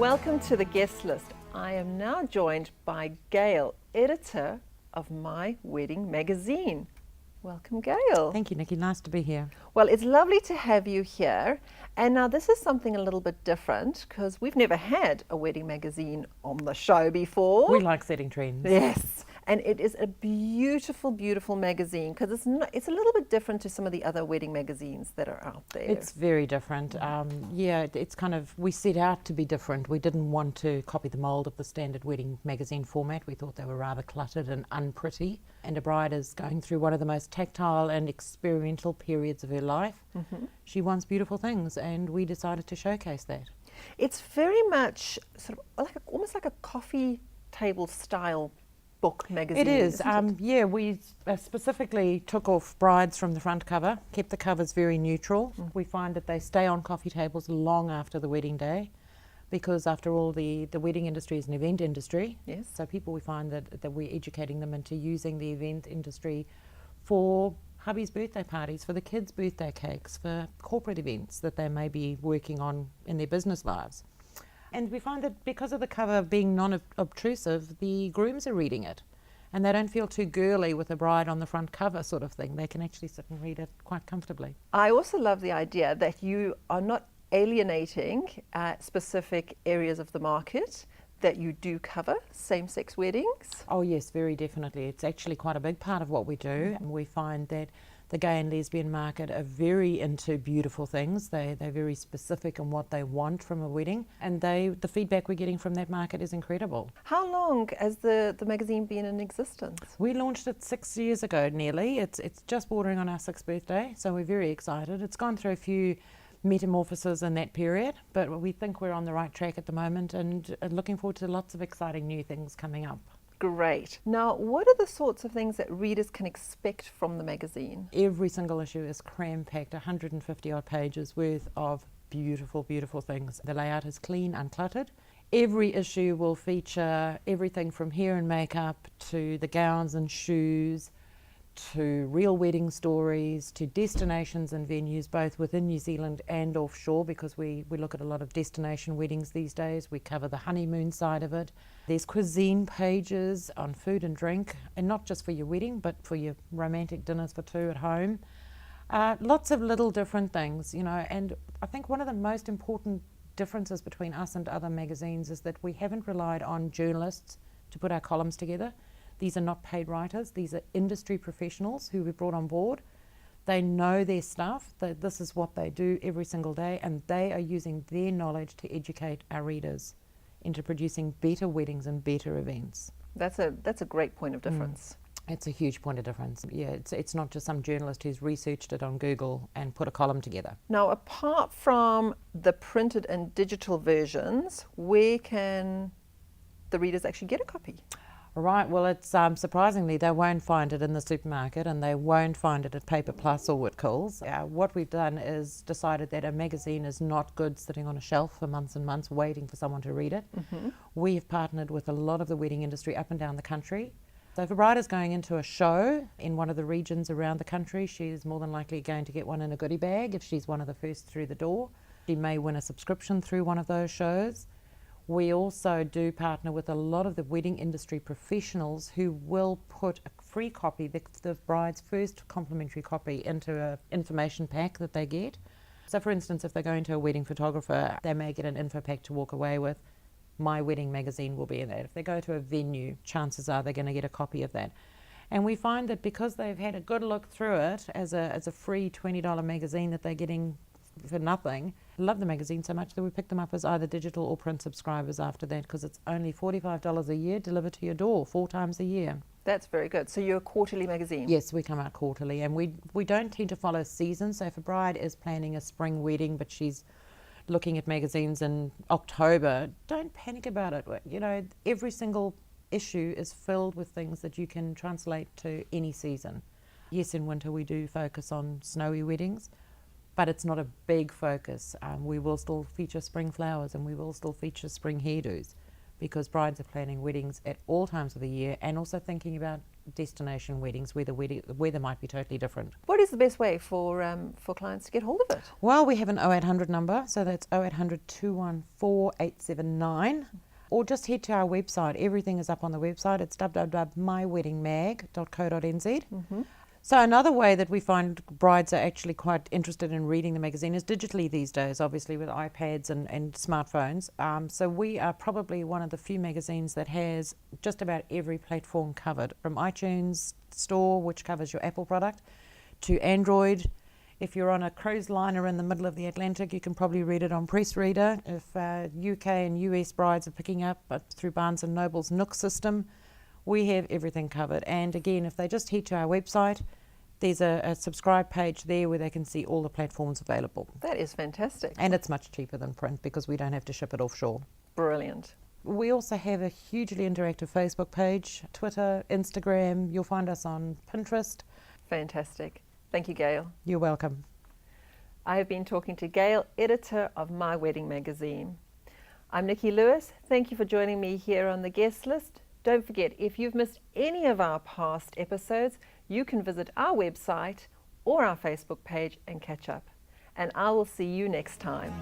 Welcome to the guest list. I am now joined by Gayle, editor of My Wedding magazine. Welcome, Gayle. Thank you, Nikki. Nice to be here. Well, it's lovely to have you here. And now this is something a little bit different because we've never had a wedding magazine on the show before. We like setting trends. Yes, and it is a beautiful, beautiful magazine because it's a little bit different to some of the other wedding magazines that are out there. It's very different. It's kind of, we set out to be different. We didn't want to copy the mould of the standard wedding magazine format. We thought they were rather cluttered and unpretty. And a bride is going through one of the most tactile and experimental periods of her life. Mm-hmm. She wants beautiful things, and we decided to showcase that. It's very much sort of like almost like a coffee table style book magazine. It is. It? We specifically took off brides from the front cover, kept the covers very neutral. We find that they stay on coffee tables long after the wedding day, because after all, the wedding industry is an event industry. Yes. So people, we find that we're educating them into using the event industry for hubby's birthday parties, for the kids' birthday cakes, for corporate events that they may be working on in their business lives. And we find that because of the cover being non-obtrusive, the grooms are reading it. And they don't feel too girly with a bride on the front cover sort of thing. They can actually sit and read it quite comfortably. I also love the idea that you are not alienating specific areas of the market, that you do cover same-sex weddings. Oh yes, very definitely. It's actually quite a big part of what we do. We find that the gay and lesbian market are very into beautiful things. They're very specific in what they want from a wedding, and the feedback we're getting from that market is incredible. How long has the magazine been in existence? We launched it 6 years ago nearly. It's just bordering on our 6th birthday, so we're very excited. It's gone through a few metamorphoses in that period, but we think we're on the right track at the moment and looking forward to lots of exciting new things coming up. Great. Now, what are the sorts of things that readers can expect from the magazine? Every single issue is cram-packed, 150 odd pages worth of beautiful, beautiful things. The layout is clean, uncluttered. Every issue will feature everything from hair and makeup to the gowns and shoes, to real wedding stories, to destinations and venues both within New Zealand and offshore, because we look at a lot of destination weddings these days. We cover the honeymoon side of it. There's cuisine pages on food and drink, and not just for your wedding but for your romantic dinners for two at home. Lots of little different things, and I think one of the most important differences between us and other magazines is that we haven't relied on journalists to put our columns together. These are not paid writers. These are industry professionals who we've brought on board. They know their stuff, that this is what they do every single day, and they are using their knowledge to educate our readers into producing better weddings and better events. That's a great point of difference. It's a huge point of difference. Yeah, it's not just some journalist who's researched it on Google and put a column together. Now, apart from the printed and digital versions, where can the readers actually get a copy? Right, well, it's surprisingly they won't find it in the supermarket, and they won't find it at Paper Plus or Whitcoulls. What we've done is decided that a magazine is not good sitting on a shelf for months and months waiting for someone to read it. Mm-hmm. We've partnered with a lot of the wedding industry up and down the country. So if a bride is going into a show in one of the regions around the country, she's more than likely going to get one in a goodie bag if she's one of the first through the door. She may win a subscription through one of those shows. We also do partner with a lot of the wedding industry professionals who will put a free copy, the bride's first complimentary copy, into an information pack that they get. So for instance, if they're going to a wedding photographer, they may get an info pack to walk away with. My Wedding magazine will be in that. If they go to a venue, chances are they're going to get a copy of that. And we find that because they've had a good look through it as a free $20 magazine that they're getting for nothing, love the magazine so much that we pick them up as either digital or print subscribers after that, because it's only $45 a year delivered to your door 4 times a year. That's very good. So you're a quarterly magazine? Yes, we come out quarterly, and we don't tend to follow seasons. So if a bride is planning a spring wedding but she's looking at magazines in October, don't panic about it. Every single issue is filled with things that you can translate to any season. Yes, in winter we do focus on snowy weddings, but it's not a big focus. We will still feature spring flowers, and we will still feature spring hairdos, because brides are planning weddings at all times of the year and also thinking about destination weddings where the weather might be totally different. What is the best way for clients to get hold of it? Well, we have an 0800 number, so that's 0800 214 879. Or just head to our website. Everything is up on the website. It's www.myweddingmag.co.nz. So another way that we find brides are actually quite interested in reading the magazine is digitally these days, obviously with iPads and smartphones. So we are probably one of the few magazines that has just about every platform covered, from iTunes Store, which covers your Apple product, to Android. If you're on a cruise liner in the middle of the Atlantic, you can probably read it on Press Reader. If UK and US brides are picking up through Barnes & Noble's Nook system, we have everything covered. And again, if they just head to our website, there's a subscribe page there where they can see all the platforms available. That is fantastic. And it's much cheaper than print because we don't have to ship it offshore. Brilliant. We also have a hugely interactive Facebook page, Twitter, Instagram. You'll find us on Pinterest. Fantastic. Thank you, Gayle. You're welcome. I have been talking to Gayle, editor of My Wedding Magazine. I'm Nikki Lewis. Thank you for joining me here on the guest list. Don't forget, if you've missed any of our past episodes, you can visit our website or our Facebook page and catch up. And I will see you next time.